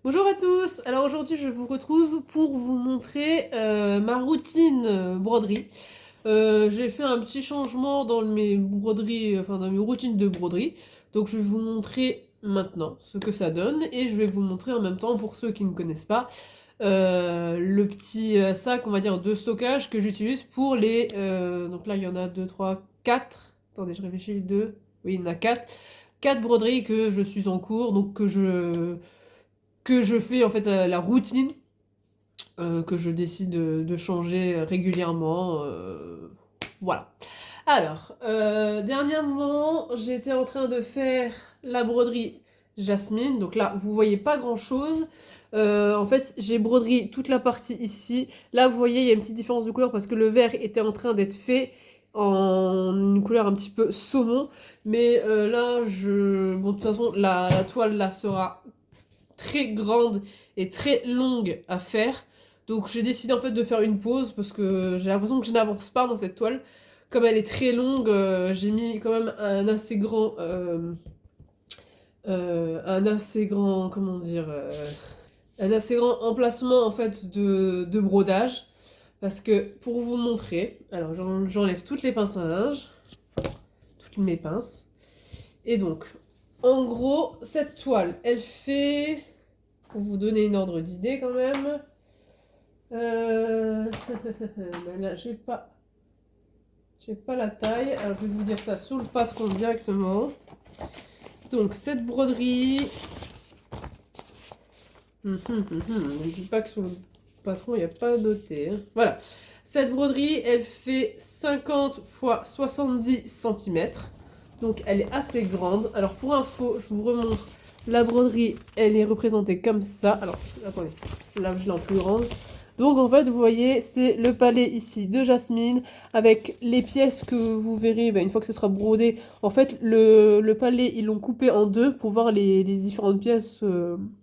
Bonjour à tous, alors aujourd'hui je vous retrouve pour vous montrer ma routine broderie. J'ai fait un petit changement dans mes broderies, enfin dans mes routines de broderie, donc je vais vous montrer maintenant ce que ça donne et je vais vous montrer en même temps pour ceux qui ne connaissent pas le petit sac on va dire de stockage que j'utilise pour les... donc là il y en a 2, 3, 4, attendez je réfléchis, 2, oui il y en a 4, 4 broderies que je suis en cours, donc que je fais en fait la routine que je décide de changer régulièrement. Voilà. Alors, dernièrement, j'étais en train de faire la broderie Jasmine. Donc là, vous voyez pas grand chose. En fait, j'ai broderie toute la partie ici. Là, vous voyez, il y a une petite différence de couleur parce que le vert était en train d'être fait en une couleur un petit peu saumon. Mais là, bon, de toute façon, la toile là sera très grande et très longue à faire. Donc j'ai décidé en fait de faire une pause parce que j'ai l'impression que je n'avance pas dans cette toile. Comme elle est très longue, j'ai mis quand même un assez grand, comment dire, un assez grand emplacement en fait de brodage. Parce que pour vous montrer, alors j'enlève toutes les pinces à linge, toutes mes pinces. Et donc, en gros, cette toile, elle fait, pour vous donner une ordre d'idée quand même, ben là, j'ai pas la taille. Alors, je vais vous dire ça sous le patron directement. Donc, cette broderie. Ne dis pas que sur le patron, il n'y a pas noté. Hein. Voilà. Cette broderie, elle fait 50 x 70 cm. Donc, elle est assez grande. Alors, pour info, je vous remontre. La broderie, elle est représentée comme ça. Alors, attendez. Là, je l'ai en plus grande. Donc en fait, vous voyez, c'est le palais ici de Jasmine avec les pièces que vous verrez une fois que ce sera brodé. En fait, le palais, ils l'ont coupé en deux pour voir les différentes pièces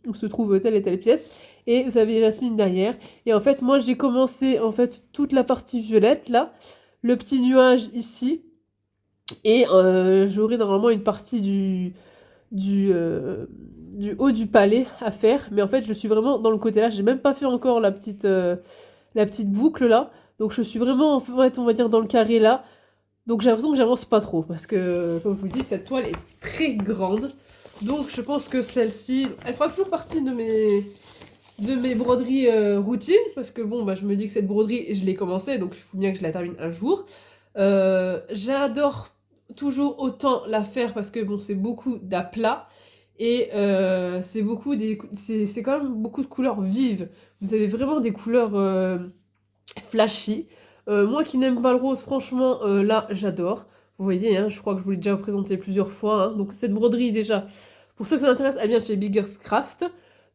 où se trouve telle et telle pièce. Et vous avez Jasmine derrière. Et en fait, moi, j'ai commencé en fait toute la partie violette là, le petit nuage ici. Et j'aurai normalement une partie du, euh, du haut du palais à faire. Mais en fait, je suis vraiment dans le côté là. J'ai même pas fait encore la petite boucle là. Donc je suis vraiment en fait, on va dire, dans le carré là. Donc j'ai l'impression que j'avance pas trop. Parce que, comme je vous dis, cette toile est très grande. Donc je pense que celle-ci, elle fera toujours partie de mes broderies routines. Parce que bon, bah, je me dis que cette broderie, je l'ai commencée. Donc il faut bien que je la termine un jour. J'adore toujours autant la faire parce que bon, c'est beaucoup d'aplats. Et c'est quand même beaucoup de couleurs vives. Vous avez vraiment des couleurs flashy. Moi qui n'aime pas le rose, franchement, là, j'adore. Vous voyez, hein, je crois que je vous l'ai déjà présenté plusieurs fois. Hein. Donc cette broderie, déjà, pour ceux que ça intéresse, elle vient de chez Bigger's Craft.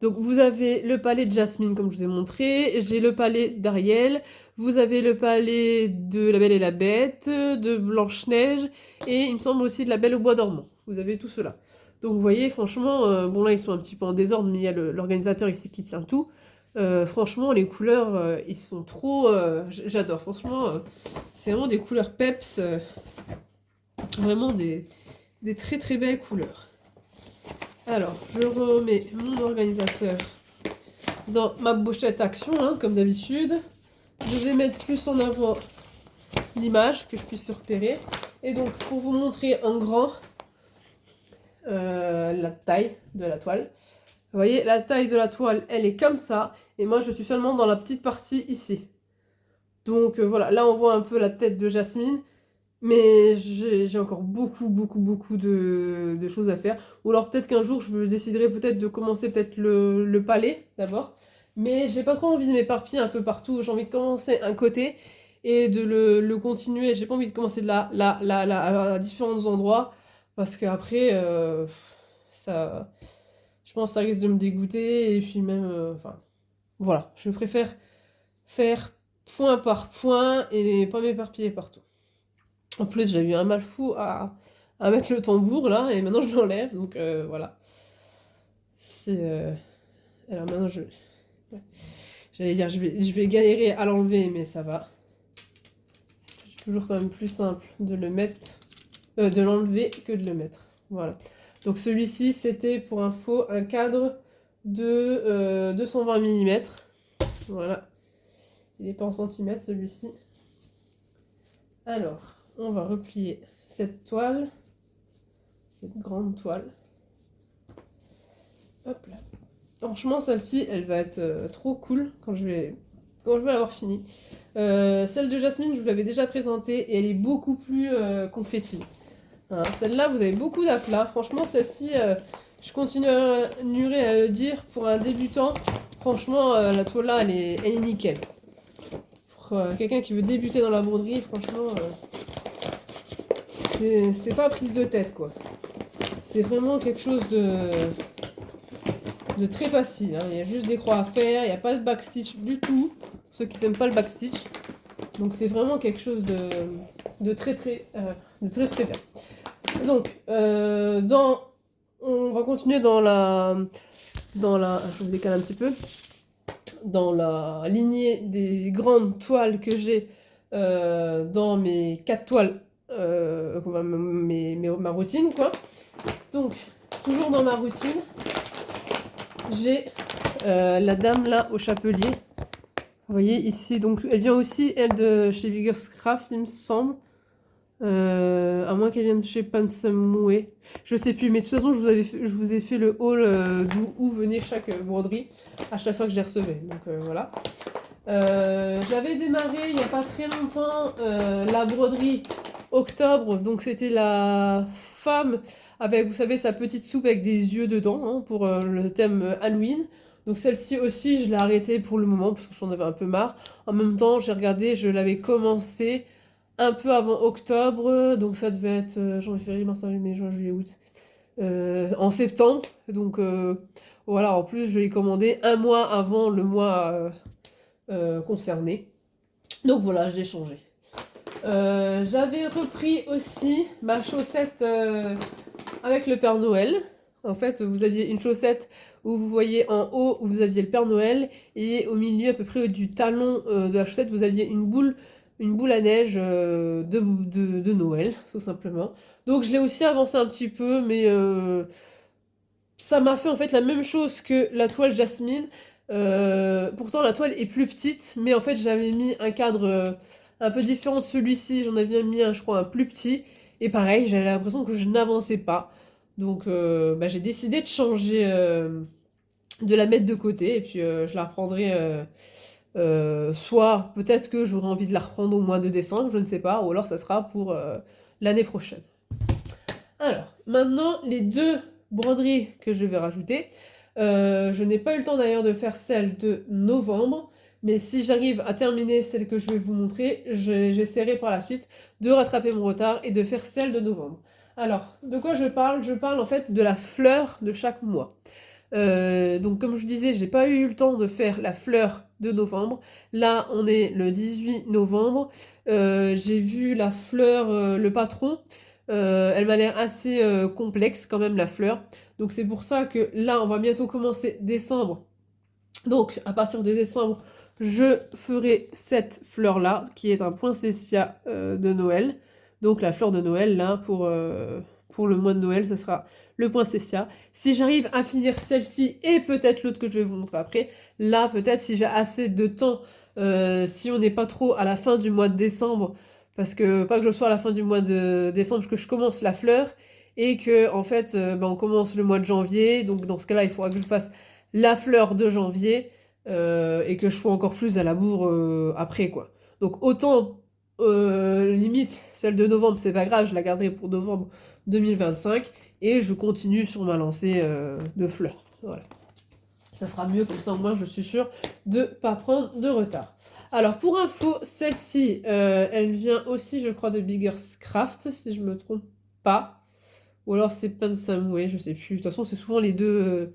Donc vous avez le palais de Jasmine, comme je vous ai montré. J'ai le palais d'Ariel. Vous avez le palais de La Belle et la Bête, de Blanche-Neige. Et il me semble aussi de La Belle au Bois dormant. Vous avez tout cela. Donc vous voyez, franchement, bon là ils sont un petit peu en désordre, mais il y a l'organisateur ici qui tient tout. Franchement, les couleurs, ils sont trop... j'adore, franchement, c'est vraiment des couleurs peps, vraiment des très très belles couleurs. Alors, je remets mon organisateur dans ma pochette action, hein, comme d'habitude. Je vais mettre plus en avant l'image, que je puisse repérer. Et donc, pour vous montrer en grand la taille de la toile, vous voyez, la taille de la toile, elle est comme ça. Et moi, je suis seulement dans la petite partie ici. Donc voilà, là on voit un peu la tête de Jasmine. Mais j'ai encore beaucoup de choses à faire. Ou alors peut-être qu'un jour je déciderai peut-être de commencer peut-être le palais d'abord. Mais j'ai pas trop envie de m'éparpiller un peu partout. J'ai envie de commencer un côté et de le continuer. J'ai pas envie de commencer de à différents endroits. Parce qu'après, ça, je pense que ça risque de me dégoûter. Et puis même, enfin, voilà. Je préfère faire point par point et pas m'éparpiller partout. En plus, j'ai eu un mal fou à mettre le tambour là, et maintenant je l'enlève, donc voilà. C'est. Alors maintenant, ouais. J'allais dire, je vais galérer à l'enlever, mais ça va. C'est toujours quand même plus simple de le mettre, de l'enlever que de le mettre. Voilà. Donc celui-ci, c'était pour info un cadre de 220 mm. Voilà. Il n'est pas en centimètres celui-ci. Alors, on va replier cette toile. Cette grande toile. Hop là. Franchement, celle-ci, elle va être trop cool quand je vais l'avoir finie. Celle de Jasmine, je vous l'avais déjà présentée et elle est beaucoup plus confetti. Hein, celle-là, vous avez beaucoup d'aplats. Franchement, celle-ci, je continuerai à le dire pour un débutant. Franchement, la toile là, elle est nickel. Pour quelqu'un qui veut débuter dans la broderie, franchement, c'est pas prise de tête quoi. C'est vraiment quelque chose de très facile. Hein. Il y a juste des croix à faire, il n'y a pas de backstitch du tout. Pour ceux qui n'aiment pas le backstitch. Donc c'est vraiment quelque chose de très très bien. Donc, on va continuer dans la, je vous décale un petit peu, dans la lignée des grandes toiles que j'ai dans mes 4 toiles, ma routine quoi. Donc, toujours dans ma routine, j'ai la dame là au chapelier. Vous voyez ici, donc elle vient aussi, elle, de chez Biggerscraft, il me semble. À moins qu'elle vienne de chez Pansamoué. Je sais plus, mais de toute façon, je vous ai fait le haul d'où venait chaque broderie à chaque fois que je les recevais. Donc voilà. J'avais démarré il n'y a pas très longtemps la broderie octobre. Donc c'était la femme avec, vous savez, sa petite soupe avec des yeux dedans hein, pour le thème Halloween. Donc celle-ci aussi, je l'ai arrêtée pour le moment parce que j'en avais un peu marre. En même temps, j'ai regardé, je l'avais commencé un peu avant octobre, donc ça devait être janvier, février, mars, avril, mai, juin, juillet, août. En septembre, donc voilà, en plus je l'ai commandé un mois avant le mois concerné. Donc voilà, j'ai changé. J'avais repris aussi ma chaussette avec le Père Noël. En fait, vous aviez une chaussette où vous voyez en haut où vous aviez le Père Noël et au milieu à peu près du talon de la chaussette vous aviez une boule à neige de Noël, tout simplement. Donc je l'ai aussi avancé un petit peu, mais ça m'a fait en fait la même chose que la toile Jasmine. Pourtant la toile est plus petite, mais en fait j'avais mis un cadre un peu différent de celui-ci. J'en avais mis un, je crois, un plus petit. Et pareil, j'avais l'impression que je n'avançais pas. Donc j'ai décidé de changer, de la mettre de côté, et puis je la reprendrai... soit peut-être que j'aurai envie de la reprendre au mois de décembre, je ne sais pas, ou alors ça sera pour l'année prochaine. Alors, maintenant, les deux broderies que je vais rajouter. Je n'ai pas eu le temps d'ailleurs de faire celle de novembre, mais si j'arrive à terminer celle que je vais vous montrer, j'essaierai par la suite de rattraper mon retard et de faire celle de novembre. Alors, de quoi je parle? Je parle en fait de la fleur de chaque mois. Donc comme je vous disais, j'ai pas eu le temps de faire la fleur de novembre. Là, on est le 18 novembre. J'ai vu la fleur, le patron. Elle m'a l'air assez complexe quand même, la fleur. Donc c'est pour ça que là, on va bientôt commencer décembre. Donc à partir de décembre, je ferai cette fleur-là, qui est un poinsettia de Noël. Donc la fleur de Noël, là, pour le mois de Noël, ça sera le poinsettia. Si j'arrive à finir celle-ci et peut-être l'autre que je vais vous montrer après, là peut-être si j'ai assez de temps, si on n'est pas trop à la fin du mois de décembre, parce que pas que je sois à la fin du mois de décembre, que je commence la fleur et que en fait on commence le mois de janvier, donc dans ce cas-là il faudra que je fasse la fleur de janvier et que je sois encore plus à la bourre après quoi. Donc autant limite celle de novembre c'est pas grave, je la garderai pour novembre 2025 et je continue sur ma lancée de fleurs. Voilà. Ça sera mieux comme ça au moins je suis sûre de pas prendre de retard. Alors pour info, celle-ci elle vient aussi je crois de Biggerscraft si je me trompe pas. Ou alors c'est Pansamoué, je sais plus. De toute façon c'est souvent les deux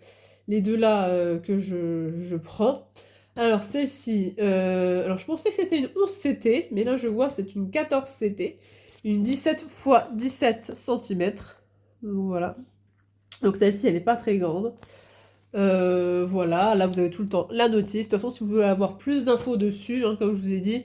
là que je prends. Alors celle-ci, alors je pensais que c'était une 11 CT, mais là je vois c'est une 14 CT, une 17 x 17 cm. Voilà. Donc celle-ci elle n'est pas très grande. Voilà, là vous avez tout le temps la notice. De toute façon si vous voulez avoir plus d'infos dessus, hein, comme je vous ai dit,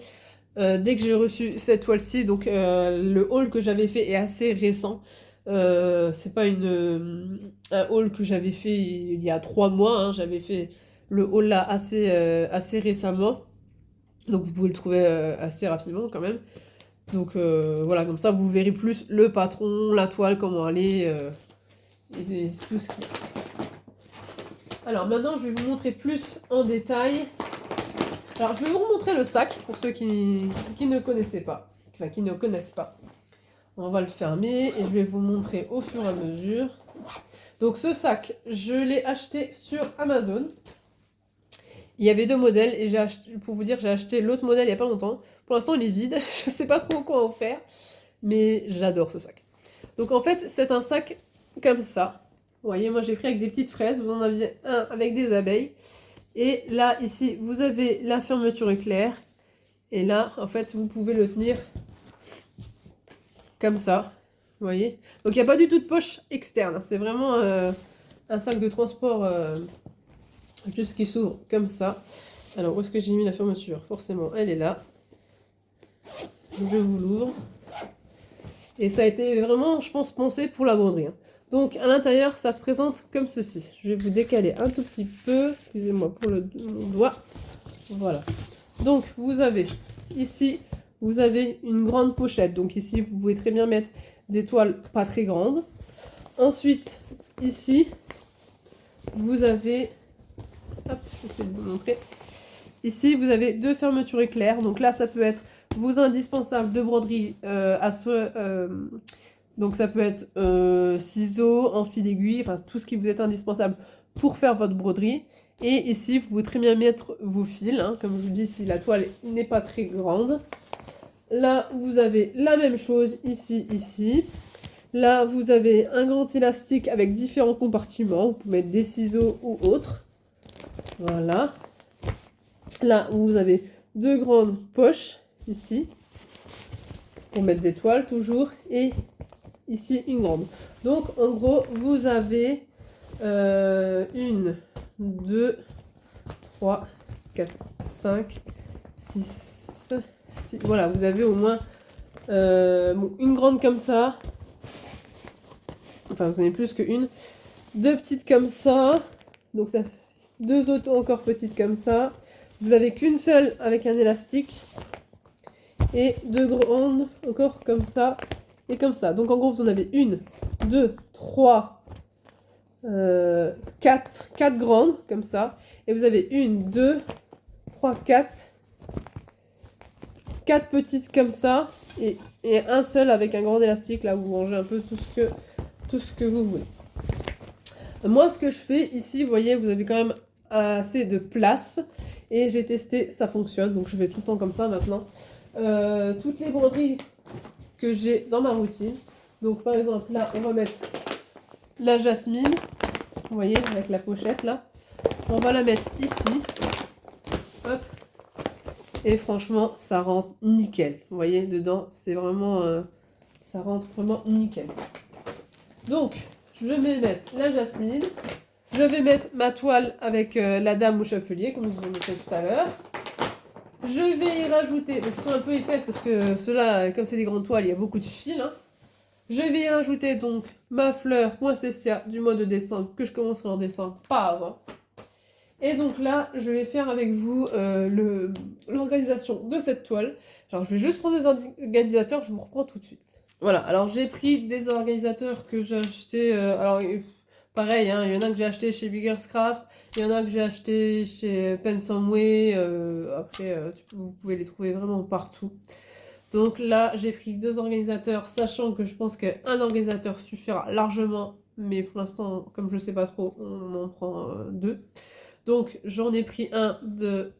dès que j'ai reçu cette toile-ci, donc le haul que j'avais fait est assez récent. C'est pas un haul que j'avais fait il y a 3 mois, hein. J'avais fait le haul là assez récemment. Donc vous pouvez le trouver assez rapidement quand même. Donc voilà, comme ça vous verrez plus le patron, la toile, comment elle est, et tout ce qui... Alors maintenant je vais vous montrer plus en détail. Alors je vais vous remontrer le sac pour ceux qui ne connaissaient pas. Enfin qui ne connaissent pas. On va le fermer et je vais vous montrer au fur et à mesure. Donc ce sac, je l'ai acheté sur Amazon. Il y avait 2 modèles et pour vous dire, j'ai acheté l'autre modèle il n'y a pas longtemps. Pour l'instant, il est vide. Je sais pas trop quoi en faire. Mais j'adore ce sac. Donc en fait, c'est un sac comme ça. Vous voyez, moi j'ai pris avec des petites fraises. Vous en aviez un avec des abeilles. Et là, ici, vous avez la fermeture éclair. Et là, en fait, vous pouvez le tenir comme ça. Vous voyez? Donc il n'y a pas du tout de poche externe. C'est vraiment un sac de transport juste qui s'ouvre comme ça. Alors, où est-ce que j'ai mis la fermeture? Forcément, elle est là. Je vous l'ouvre. Et ça a été vraiment, je pense, pensé pour la broderie. Hein. Donc, à l'intérieur, ça se présente comme ceci. Je vais vous décaler un tout petit peu. Excusez-moi pour mon doigt. Voilà. Donc, vous avez ici, vous avez une grande pochette. Donc ici, vous pouvez très bien mettre des toiles pas très grandes. Ensuite, ici, vous avez... Hop, je vais essayer de vous montrer. Ici, vous avez 2 fermetures éclairs. Donc là, ça peut être vos indispensables de broderie donc ça peut être ciseaux, en fil aiguille, enfin tout ce qui vous est indispensable pour faire votre broderie. Et ici, vous pouvez très bien mettre vos fils, hein, comme je vous dis, si la toile n'est pas très grande. Là, vous avez la même chose ici, ici. Là, vous avez un grand élastique avec différents compartiments. Vous pouvez mettre des ciseaux ou autres. Voilà. Là, vous avez 2 grandes poches, ici, pour mettre des toiles, toujours. Et ici, une grande. Donc, en gros, vous avez 1, 2, 3, 4, 5, 6, 6. Voilà, vous avez au moins une grande comme ça. Enfin, vous en avez plus qu'une. 2 petites comme ça. Donc, ça fait 2 autres encore petites comme ça. Vous avez qu'une seule avec un élastique. Et 2 grandes encore comme ça. Et comme ça. Donc, en gros, vous en avez 1, 2, 3, 4 grandes comme ça. Et vous avez 1, 2, 3, 4 petites comme ça. Et un seul avec un grand élastique. Là, où vous rangez un peu tout ce que vous voulez. Moi, ce que je fais ici, vous voyez, vous avez quand même assez de place. Et j'ai testé, ça fonctionne. Donc, je fais tout le temps comme ça maintenant. Toutes les broderies que j'ai dans ma routine. Donc, par exemple, là, on va mettre la jasmine. Vous voyez, avec la pochette, là. On va la mettre ici. Hop. Et franchement, ça rentre nickel. Vous voyez, dedans, c'est vraiment... ça rentre vraiment nickel. Donc, je vais mettre la jasmine. Je vais mettre ma toile avec la dame au chapelier, comme je vous ai montré tout à l'heure. Je vais y rajouter, donc ils sont un peu épaisses parce que ceux-là, comme c'est des grandes toiles, il y a beaucoup de fils. Hein. Je vais y rajouter donc ma fleur Poinsettia du mois de décembre, que je commencerai en décembre, pas avant. Et donc là, je vais faire avec vous l'organisation de cette toile. Alors je vais juste prendre des organisateurs, je vous reprends tout de suite. Voilà, alors j'ai pris des organisateurs que j'ai achetés, alors pareil, hein, il y en a que j'ai acheté chez Bigger's Craft, il y en a que j'ai acheté chez Pensomeway, après vous pouvez les trouver vraiment partout. Donc là j'ai pris 2 organisateurs, sachant que je pense qu'un organisateur suffira largement, mais pour l'instant, comme je ne sais pas trop, on en prend 2. Donc j'en ai pris un de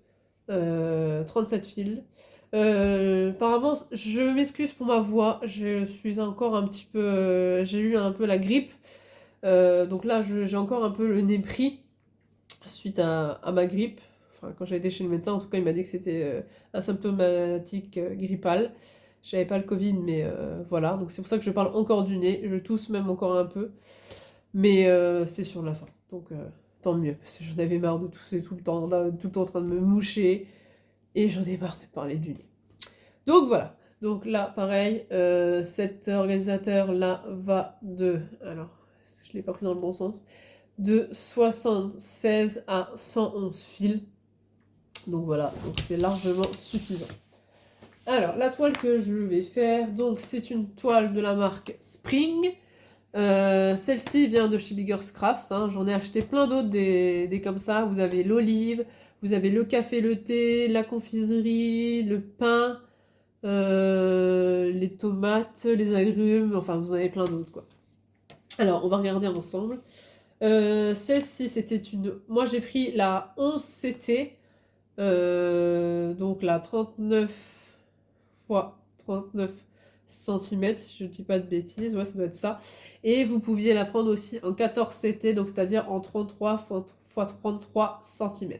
37 fils. Par avance, je m'excuse pour ma voix, je suis encore un petit peu... j'ai eu un peu la grippe. Donc là, j'ai encore un peu le nez pris suite à ma grippe. Enfin, quand j'ai été chez le médecin, en tout cas, il m'a dit que c'était asymptomatique grippal. Je n'avais pas le Covid, mais voilà. Donc c'est pour ça que je parle encore du nez. Je tousse même encore un peu. Mais c'est sur la fin. Donc tant mieux. Parce que j'en avais marre de tousser tout le temps en train de me moucher. Et j'en ai marre de parler du nez. Donc voilà. Donc là, pareil, cet organisateur-là va de... Alors, je ne l'ai pas pris dans le bon sens. De 76 à 111 fils. Donc voilà, donc c'est largement suffisant. Alors, la toile que je vais faire, donc c'est une toile de la marque Spring. Celle-ci vient de chez Bigger's Craft, hein. J'en ai acheté plein d'autres des comme ça. Vous avez l'olive, vous avez le café, le thé, la confiserie, le pain, les tomates, les agrumes, enfin vous en avez plein d'autres quoi. Alors, on va regarder ensemble. Celle-ci, c'était une... Moi, j'ai pris la 11CT, donc la 39 x 39 cm, si je ne dis pas de bêtises, ouais, ça doit être ça. Et vous pouviez la prendre aussi en 14CT, donc c'est-à-dire en 33 x 33 cm.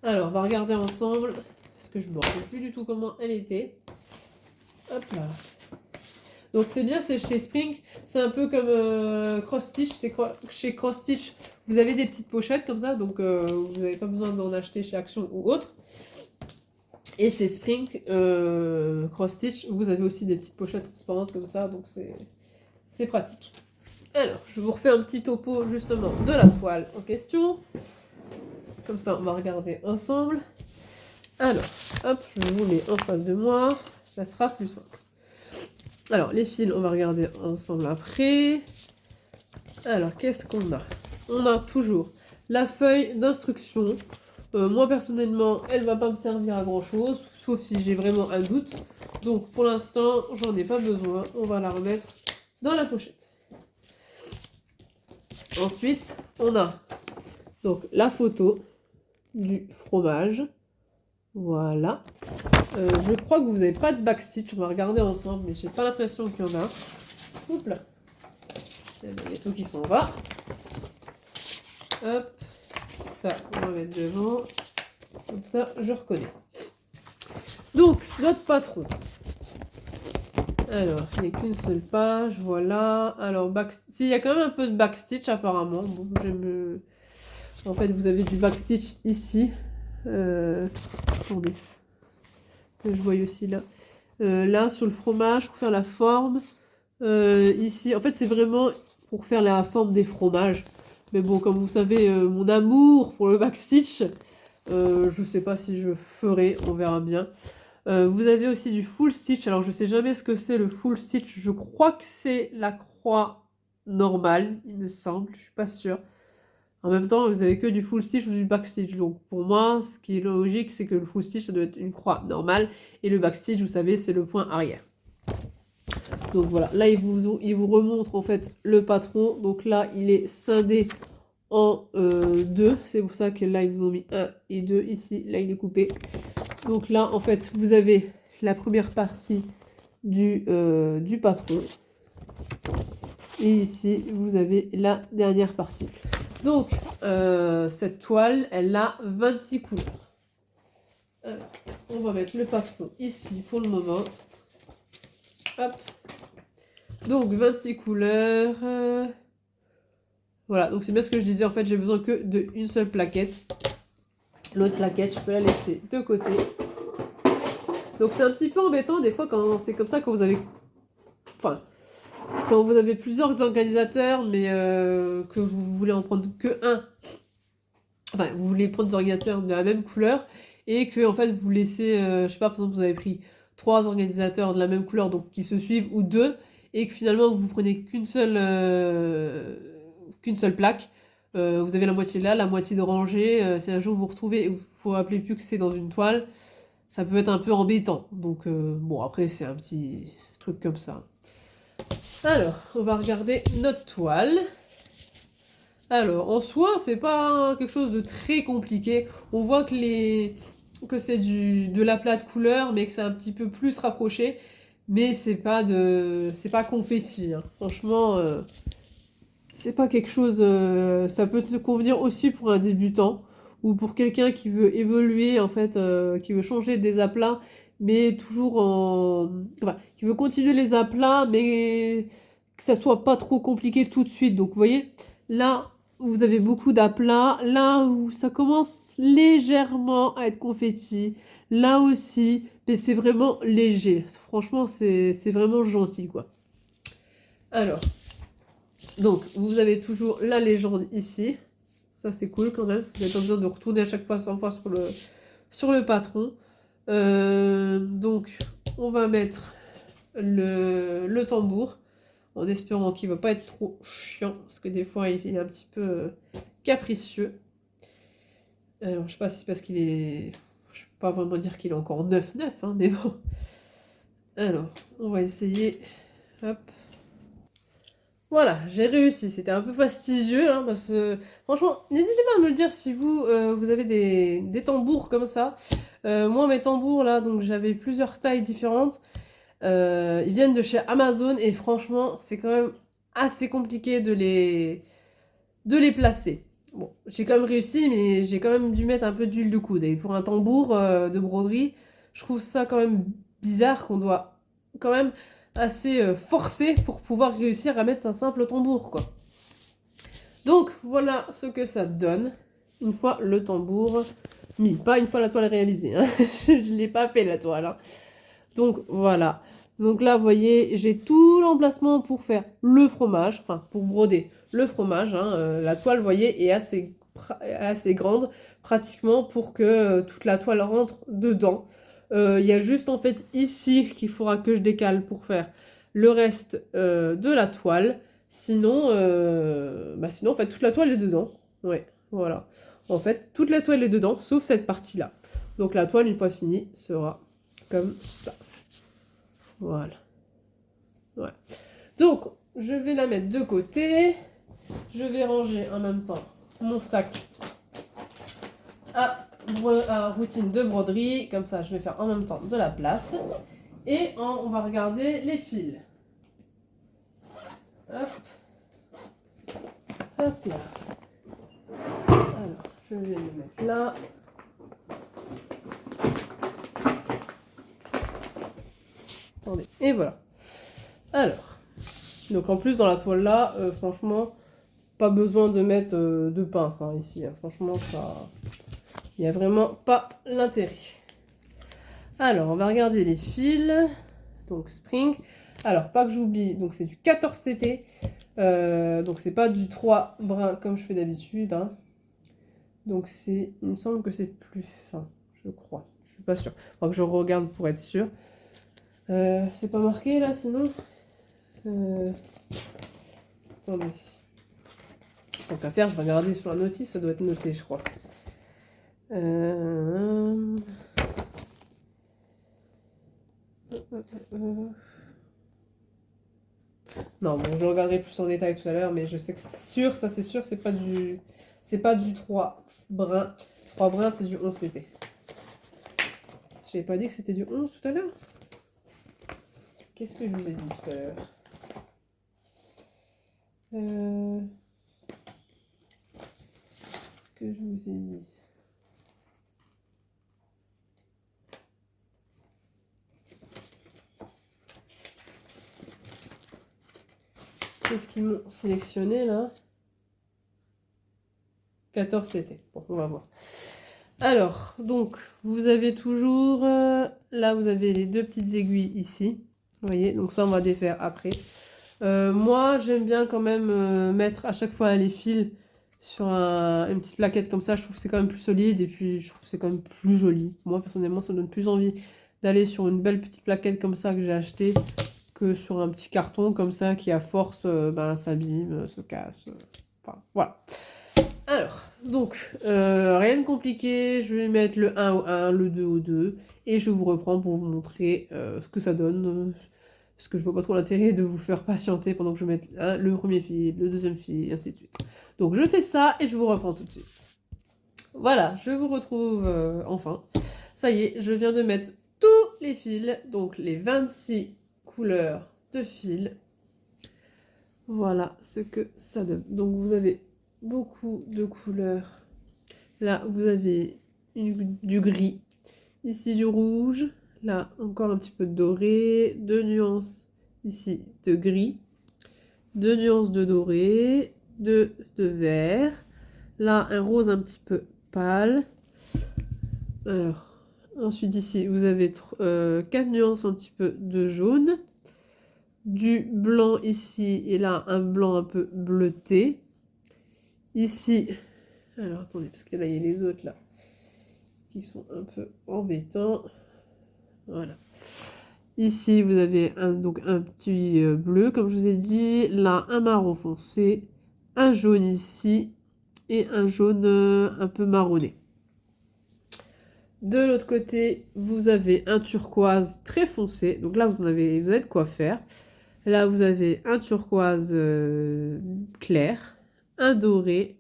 Alors, on va regarder ensemble, parce que je ne me rappelle plus du tout comment elle était. Hop là. Donc c'est bien, c'est chez Spring, c'est un peu comme Cross Stitch, chez Cross Stitch, vous avez des petites pochettes comme ça, donc vous n'avez pas besoin d'en acheter chez Action ou autre. Et chez Spring, Cross Stitch, vous avez aussi des petites pochettes transparentes comme ça, donc c'est pratique. Alors, je vous refais un petit topo justement de la toile en question. Comme ça, on va regarder ensemble. Alors, hop, je vous mets en face de moi, ça sera plus simple. Alors, les fils, on va regarder ensemble après. Alors, qu'est-ce qu'on a? On a toujours la feuille d'instruction. Moi, personnellement, elle va pas me servir à grand-chose, sauf si j'ai vraiment un doute. Donc, pour l'instant, j'en ai pas besoin. On va la remettre dans la pochette. Ensuite, on a donc la photo du fromage. Voilà. Je crois que vous n'avez pas de backstitch. On va regarder ensemble, mais j'ai pas l'impression qu'il y en a. Oups là. Il y a tout qui s'en va. Hop. Ça, on va mettre devant. Comme ça, je reconnais. Donc, notre patron. Alors, il n'y a qu'une seule page. Voilà. Alors, il y a quand même un peu de backstitch apparemment. Bon, en fait, vous avez du backstitch ici. Attendez. Que je vois aussi là. Là, sur le fromage, pour faire la forme. Ici, en fait, c'est vraiment pour faire la forme des fromages. Mais bon, comme vous savez, mon amour pour le backstitch, je sais pas si je ferai, on verra bien. Vous avez aussi du full stitch. Alors, je sais jamais ce que c'est le full stitch. Je crois que c'est la croix normale, il me semble. Je suis pas sûre. En même temps, vous avez que du full stitch ou du back stitch. Donc, pour moi, ce qui est logique, c'est que le full stitch, ça doit être une croix normale. Et le back stitch, vous savez, c'est le point arrière. Donc voilà, là il vous remontre en fait le patron. Donc là il est scindé en deux. C'est pour ça que là ils vous ont mis 1 et 2 ici. Là il est coupé. Donc là en fait vous avez la première partie du patron. Et ici vous avez la dernière partie. Donc cette toile elle a 26 couleurs. Alors, on va mettre le patron ici pour le moment. Hop. Donc 26 couleurs. Voilà, donc c'est bien ce que je disais. En fait, j'ai besoin que d'une seule plaquette. L'autre plaquette, je peux la laisser de côté. Donc c'est un petit peu embêtant des fois quand c'est comme ça, quand vous avez... Enfin, quand vous avez plusieurs organisateurs, mais que vous voulez en prendre que un. Enfin, vous voulez prendre des organisateurs de la même couleur et que en fait vous laissez, je sais pas, par exemple, vous avez pris 3 organisateurs de la même couleur, donc qui se suivent, ou 2, et que finalement vous prenez qu'une seule plaque. Vous avez la moitié là, la moitié de rangée. Si un jour vous retrouvez et il faut appeler plus que c'est dans une toile, ça peut être un peu embêtant. Donc bon, après c'est un petit truc comme ça. Alors, on va regarder notre toile. Alors, en soi, c'est pas quelque chose de très compliqué. On voit que c'est de l'aplat de couleur, mais que c'est un petit peu plus rapproché. Mais c'est pas confetti, hein. Franchement, c'est pas quelque chose... ça peut te convenir aussi pour un débutant ou pour quelqu'un qui veut évoluer, en fait, qui veut changer des aplats, mais toujours enfin, qui veut continuer les aplats, mais que ça soit pas trop compliqué tout de suite. Donc, vous voyez, là, vous avez beaucoup d'aplats. Là où ça commence légèrement à être confetti, là aussi, mais c'est vraiment léger. Franchement, c'est vraiment gentil, quoi. Alors, donc, vous avez toujours la légende ici. Ça, c'est cool quand même. Vous n'avez pas besoin de retourner à chaque fois 100 fois sur le patron. Donc, on va mettre le tambour en espérant qu'il ne va pas être trop chiant parce que des fois, il est un petit peu capricieux. Alors, je sais pas si c'est parce qu'il est... Je peux pas vraiment dire qu'il est encore neuf, hein, mais bon. Alors, on va essayer. Hop. Voilà, j'ai réussi. C'était un peu fastidieux, hein, parce que franchement, n'hésitez pas à me le dire si vous, vous avez des tambours comme ça. Moi, mes tambours là, donc j'avais plusieurs tailles différentes. Ils viennent de chez Amazon et franchement, c'est quand même assez compliqué de les placer. Bon, j'ai quand même réussi, mais j'ai quand même dû mettre un peu d'huile de coude. Et pour un tambour de broderie, je trouve ça quand même bizarre qu'on doit quand même assez forcer pour pouvoir réussir à mettre un simple tambour, quoi. Donc, voilà ce que ça donne une fois le tambour mis. Pas une fois la toile réalisée, hein. Je ne l'ai pas fait, la toile, hein. Donc, voilà. Donc là, vous voyez, j'ai tout l'emplacement pour faire le fromage, enfin, pour broder le fromage, hein. La toile, vous voyez, est assez grande, pratiquement, pour que toute la toile rentre dedans. Il y a juste, en fait, ici, qu'il faudra que je décale pour faire le reste de la toile. Sinon, sinon, en fait, toute la toile est dedans. Ouais, voilà. En fait, toute la toile est dedans, sauf cette partie-là. Donc la toile, une fois finie, sera comme ça. Voilà. Ouais. Donc, je vais la mettre de côté. Je vais ranger en même temps mon sac à routine de broderie. Comme ça, je vais faire en même temps de la place. Et on va regarder les fils. Hop. Hop là. Alors, je vais les mettre là. Attendez. Et voilà. Alors. Donc en plus, dans la toile là, franchement, pas besoin de mettre de pince, hein, ici. Hein. Franchement, ça... Il n'y a vraiment pas l'intérêt. Alors, on va regarder les fils. Donc, Spring. Alors, pas que j'oublie, donc c'est du 14 CT. Donc, c'est pas du 3 brun comme je fais d'habitude. Hein. Donc, c'est... Il me semble que c'est plus fin, je crois. Je suis pas sûre. Faut que je regarde pour être sûre. C'est pas marqué, là, sinon attendez. Tant qu'à faire, je vais regarder sur la notice, ça doit être noté, je crois. Non, bon, je regarderai plus en détail tout à l'heure, mais je sais que sûr, ça c'est sûr, c'est pas du 3 brun. 3 brun, c'est du 11 CT. J'avais pas dit que c'était du 11 tout à l'heure? Qu'est-ce que je vous ai dit tout à l'heure? Qu'est-ce que je vous ai dit? Qu'est-ce qu'ils m'ont sélectionné là? 14 CT. Bon, on va voir. Alors, donc, vous avez toujours... là, vous avez les deux petites aiguilles ici. Vous voyez, donc ça, on va défaire après. Moi, j'aime bien quand même mettre à chaque fois les fils sur une petite plaquette comme ça. Je trouve que c'est quand même plus solide et puis je trouve que c'est quand même plus joli. Moi, personnellement, ça me donne plus envie d'aller sur une belle petite plaquette comme ça que j'ai acheté que sur un petit carton comme ça qui, à force, s'abîme, se casse. Enfin, voilà. Alors, donc, rien de compliqué, je vais mettre le 1 au 1, le 2 au 2, et je vous reprends pour vous montrer ce que ça donne, parce que je vois pas trop l'intérêt de vous faire patienter pendant que je mette le premier fil, le deuxième fil, et ainsi de suite. Donc je fais ça, et je vous reprends tout de suite. Voilà, je vous retrouve enfin. Ça y est, je viens de mettre tous les fils, donc les 26 couleurs de fils. Voilà ce que ça donne. Donc vous avez beaucoup de couleurs. Là, vous avez du gris. Ici, du rouge. Là, encore un petit peu de doré. 2 nuances ici de gris. 2 nuances de doré. de vert. Là, un rose un petit peu pâle. Alors, ensuite ici, vous avez 4 nuances un petit peu de jaune. Du blanc ici, et là, un blanc un peu bleuté. Ici, alors attendez, parce que là, il y a les autres là, qui sont un peu embêtants. Voilà. Ici, vous avez donc un petit bleu, comme je vous ai dit. Là, un marron foncé. Un jaune ici. Et un jaune un peu marronné. De l'autre côté, vous avez un turquoise très foncé. Donc là, vous avez de quoi faire. Là, vous avez un turquoise clair, un doré,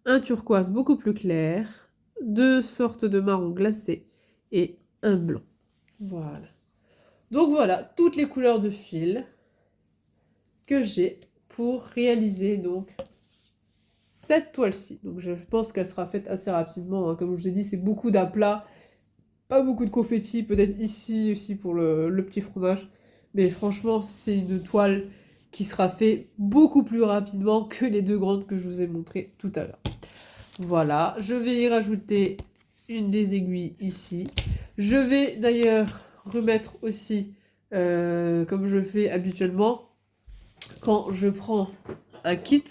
un turquoise beaucoup plus clair, 2 sortes de marron glacé et un blanc. Voilà. Donc voilà, toutes les couleurs de fil que j'ai pour réaliser donc cette toile-ci. Donc je pense qu'elle sera faite assez rapidement. Hein. Comme je vous ai dit, c'est beaucoup d'aplats, pas beaucoup de confettis, peut-être ici aussi pour le petit fromage. Mais franchement, c'est une toile qui sera faite beaucoup plus rapidement que les 2 grandes que je vous ai montrées tout à l'heure. Voilà, je vais y rajouter une des aiguilles ici. Je vais d'ailleurs remettre aussi, comme je fais habituellement, quand je prends un kit,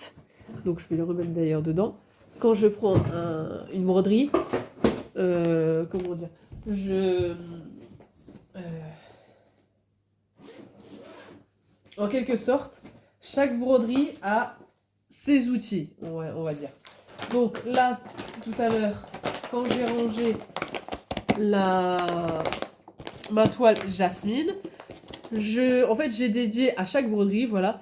donc je vais le remettre d'ailleurs dedans, quand je prends une broderie, comment dire, en quelque sorte, chaque broderie a ses outils, on va dire. Donc là, tout à l'heure, quand j'ai rangé ma toile jasmine, en fait, j'ai dédié à chaque broderie, voilà,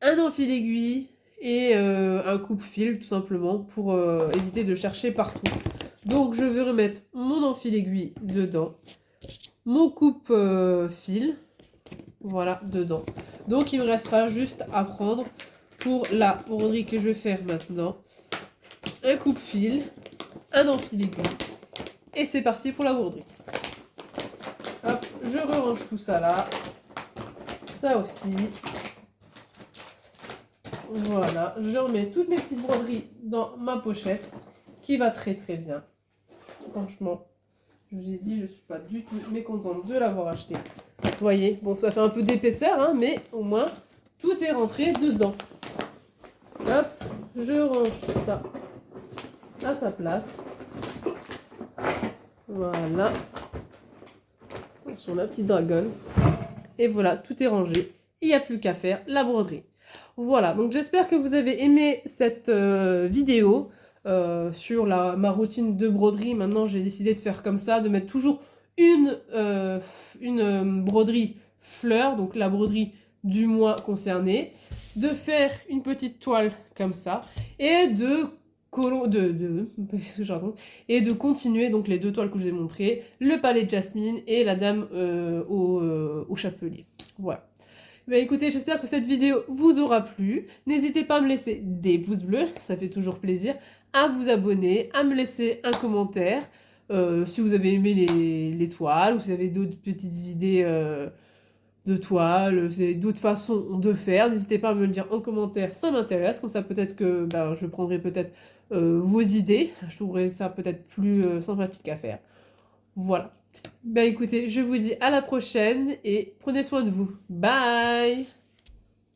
un enfil aiguille et un coupe-fil, tout simplement, pour éviter de chercher partout. Donc, je vais remettre mon enfil aiguille dedans, mon coupe-fil, voilà, dedans. Donc, il me restera juste à prendre pour la broderie que je vais faire maintenant, un coupe-fil, un enfil aiguille, et c'est parti pour la broderie. Hop, je range tout ça là. Ça aussi. Voilà, je remets toutes mes petites broderies dans ma pochette, qui va très très bien. Franchement, je vous ai dit, je suis pas du tout mécontente de l'avoir acheté. Vous voyez, bon, ça fait un peu d'épaisseur, hein, mais au moins, tout est rentré dedans. Hop, je range ça à sa place. Voilà. Attention, la petite dragonne. Et voilà, tout est rangé. Il n'y a plus qu'à faire la broderie. Voilà, donc j'espère que vous avez aimé cette vidéo sur ma routine de broderie. Maintenant, j'ai décidé de faire comme ça, de mettre toujours une broderie fleur, donc la broderie du mois concerné, de faire une petite toile comme ça, et de continuer donc les 2 toiles que je vous ai montrées, le palais de jasmine et la dame au chapelier. Voilà. Bah écoutez, j'espère que cette vidéo vous aura plu. N'hésitez pas à me laisser des pouces bleus, ça fait toujours plaisir, à vous abonner, à me laisser un commentaire, si vous avez aimé les toiles, ou si vous avez d'autres petites idées de toiles, si vous avez d'autres façons de faire, n'hésitez pas à me le dire en commentaire, ça m'intéresse, comme ça peut-être que je prendrai peut-être vos idées, je trouverai ça peut-être plus sympathique à faire. Voilà. Bah écoutez, je vous dis à la prochaine et prenez soin de vous. Bye!